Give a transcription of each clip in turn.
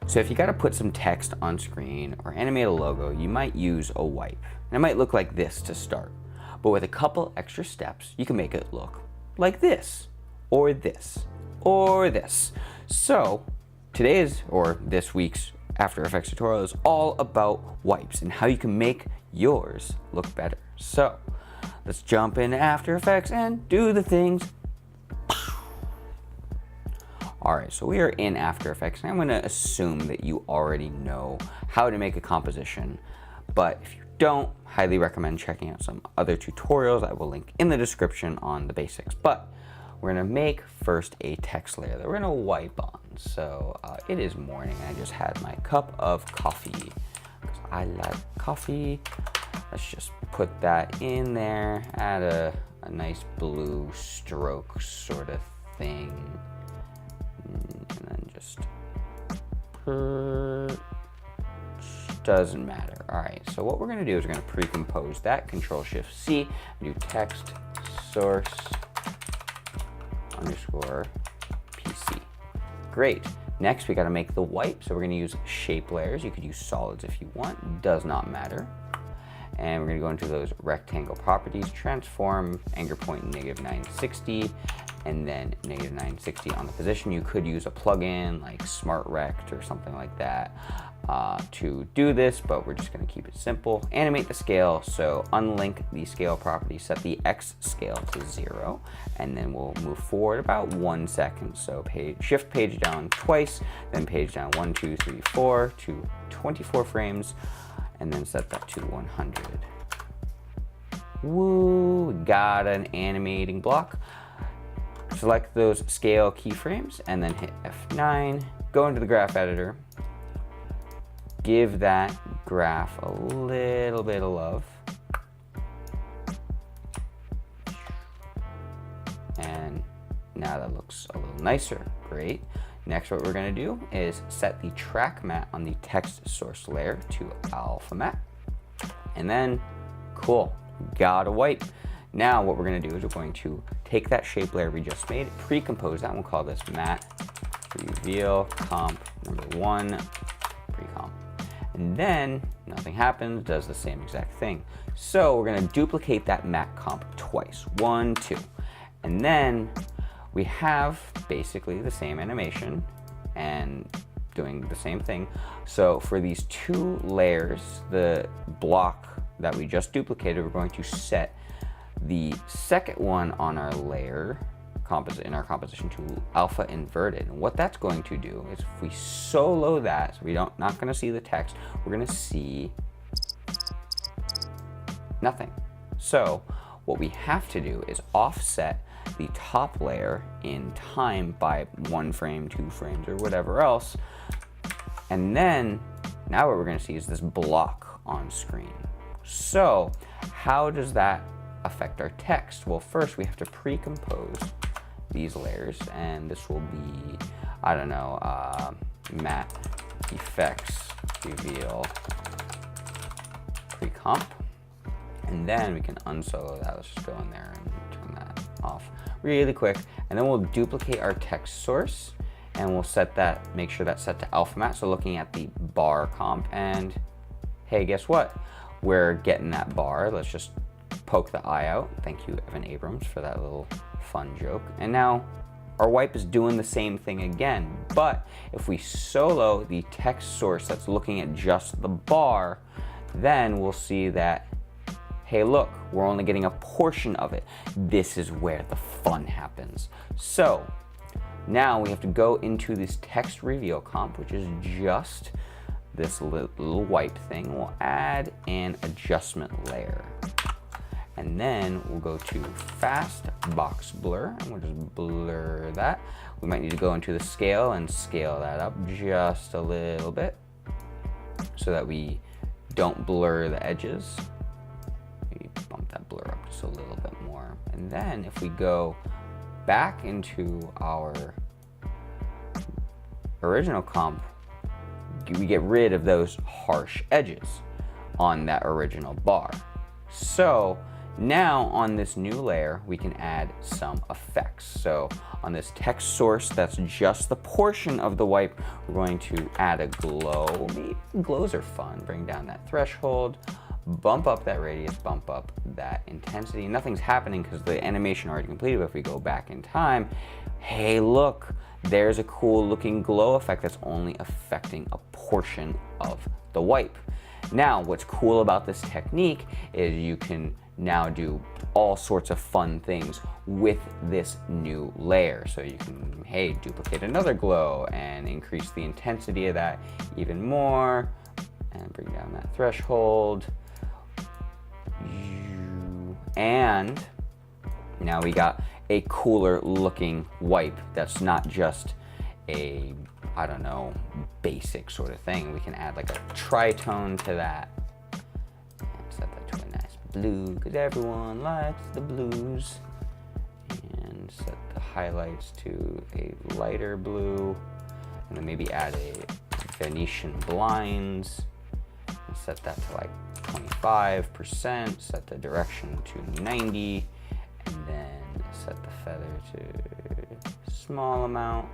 So if you got to put some text on screen or animate a logo, you might use a wipe. And it might look like this to start. But with a couple extra steps, you can make it look like this, or this, or this. So today's, or this week's After Effects tutorial is all about wipes and how you can make yours look better. So let's jump into After Effects and do the things. Alright, so we are in After Effects, and I'm going to assume that you already know how to make a composition, but if you don't, highly recommend checking out some other tutorials. I will link in the description on the basics, but we're going to make first a text layer that we're going to wipe on. So it is morning, I just had my cup of coffee, because I like coffee. Let's just put that in there, add a nice blue stroke sort of thing. And then just doesn't matter. All right, so what we're going to do is we're going to pre-compose that. Control-Shift-C, do text source underscore PC. Great. Next, we got to make the wipe. So we're going to use shape layers. You could use solids if you want. Does not matter. And we're going to go into those rectangle properties, transform, anchor point -960, and then -960 on the position. You could use a plugin like Smart Rect or something like that to do this, but we're just going to keep it simple. Animate the scale, so unlink the scale property, set the X scale to 0, and then we'll move forward about 1 second. So shift page down twice, then page down 1, 2, 3, 4 to 24 frames, and then set that to 100. Woo, got an animating block. Select those scale keyframes and then hit F9, go into the graph editor, give that graph a little bit of love, and now that looks a little nicer. Great. Next, what we're going to do is set the track matte on the text source layer to alpha matte, and then cool, got a wipe. Now what we're going to do is we're going to take that shape layer we just made, pre-compose that, and we'll call this matte reveal comp number 1 pre-comp. And then nothing happens, does the same exact thing. So we're going to duplicate that matte comp twice, 1, 2, and then we have basically the same animation and doing the same thing. So for these 2 layers, the block that we just duplicated, we're going to set the second one on our layer in our composition to alpha inverted. And what that's going to do is if we solo that, so we not going to see the text, we're going to see nothing. So what we have to do is offset the top layer in time by 1 frame, 2 frames, or whatever else. And then now what we're going to see is this block on screen. So how does that affect our text? Well, first we have to pre-compose these layers, and this will be, I don't know, matte effects reveal pre-comp, and then we can unsolo that. Let's just go in there and turn that off really quick, and then we'll duplicate our text source, and we'll set that, make sure that's set to alpha matte, so looking at the bar comp, and hey, guess what? We're getting that bar. Let's just poke the eye out. Thank you, Evan Abrams, for that little fun joke. And now our wipe is doing the same thing again, but if we solo the text source that's looking at just the bar, then we'll see that, hey, look, we're only getting a portion of it. This is where the fun happens. So now we have to go into this text reveal comp, which is just this little wipe thing. We'll add an adjustment layer. And then we'll go to fast box blur, and we'll just blur that. We might need to go into the scale and scale that up just a little bit so that we don't blur the edges. Maybe bump that blur up just a little bit more. And then if we go back into our original comp, we get rid of those harsh edges on that original bar. So Now on this new layer, we can add some effects. So on this text source, that's just the portion of the wipe, we're going to add a glow. Glows are fun. Bring down that threshold, bump up that radius, bump up that intensity. Nothing's happening because the animation already completed, but if we go back in time, hey, look, there's a cool looking glow effect that's only affecting a portion of the wipe. Now, what's cool about this technique is you can now do all sorts of fun things with this new layer. So you can, hey, duplicate another glow and increase the intensity of that even more and bring down that threshold. And now we got a cooler looking wipe that's not just a, I don't know, basic sort of thing. We can add like a tritone to that and set that to a nice blue because everyone likes the blues, and set the highlights to a lighter blue, and then maybe add a Venetian blinds and set that to like 25%, set the direction to 90, and then set the feather to a small amount,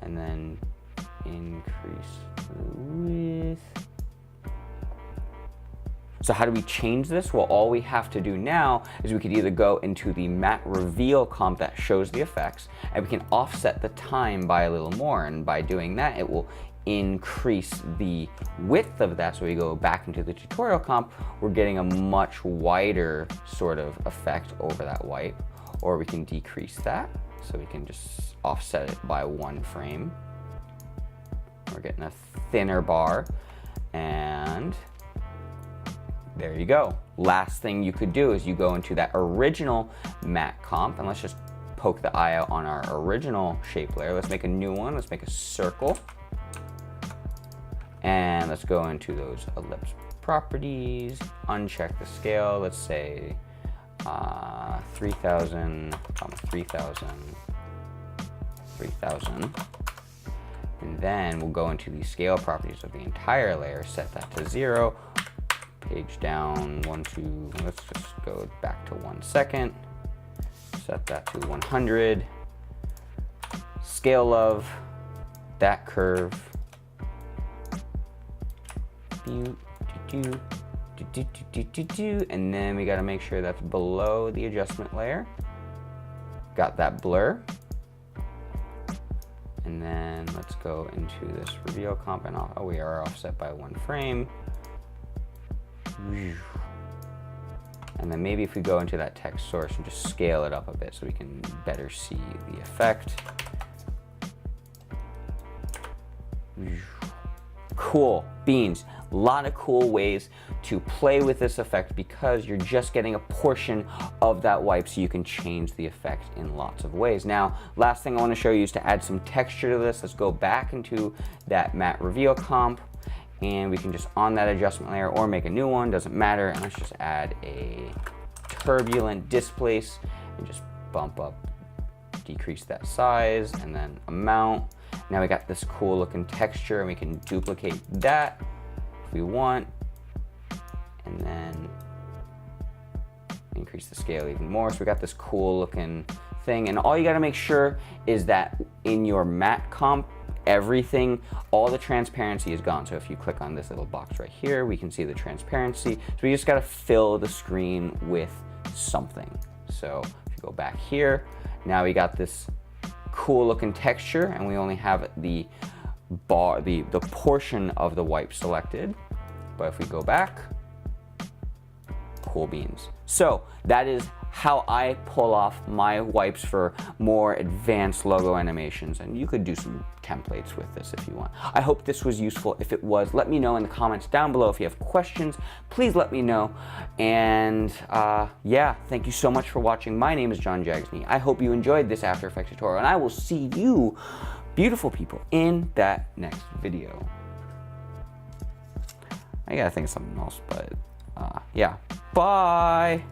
and then increase the width. So how do we change this? Well, all we have to do now is we could either go into the matte reveal comp that shows the effects, and we can offset the time by a little more, and by doing that, it will increase the width of that. So we go back into the tutorial comp, we're getting a much wider sort of effect over that wipe, or we can decrease that. So we can just offset it by 1 frame. We're getting a thinner bar, and there you go. Last thing you could do is you go into that original matte comp, and let's just poke the eye out on our original shape layer. Let's make a new one. Let's make a circle. And let's go into those ellipse properties, uncheck the scale. Let's say 3000, 3000. And then we'll go into the scale properties of the entire layer, set that to 0, page down 1 to, let's just go back to 1 second, set that to 100, scale of that curve, and then we got to make sure that's below the adjustment layer. Got that blur. And then let's go into this reveal comp, and we are offset by 1 frame. And then maybe if we go into that text source and just scale it up a bit so we can better see the effect. Cool beans. A lot of cool ways to play with this effect because you're just getting a portion of that wipe, so you can change the effect in lots of ways. Now, last thing I want to show you is to add some texture to this. Let's go back into that matte reveal comp, and we can just on that adjustment layer or make a new one, doesn't matter. And let's just add a turbulent displace and just bump up, decrease that size, and then amount. Now we got this cool looking texture, and we can duplicate that if we want, and then increase the scale even more. So we got this cool looking thing, and all you got to make sure is that in your matte comp, everything, all the transparency is gone. So if you click on this little box right here, we can see the transparency. So we just got to fill the screen with something. So if you go back here, now we got this cool looking texture, and we only have the bar, the portion of the wipe selected. But if we go back, cool beans. So that is how I pull off my wipes for more advanced logo animations, and you could do some templates with this if you want. I hope this was useful. If it was, let me know in the comments down below. If you have questions, please let me know. And yeah, thank you so much for watching. My name is John Jags. I hope you enjoyed this After Effects tutorial, and I will see you, beautiful people, in that next video. I gotta think of something else, but yeah, bye.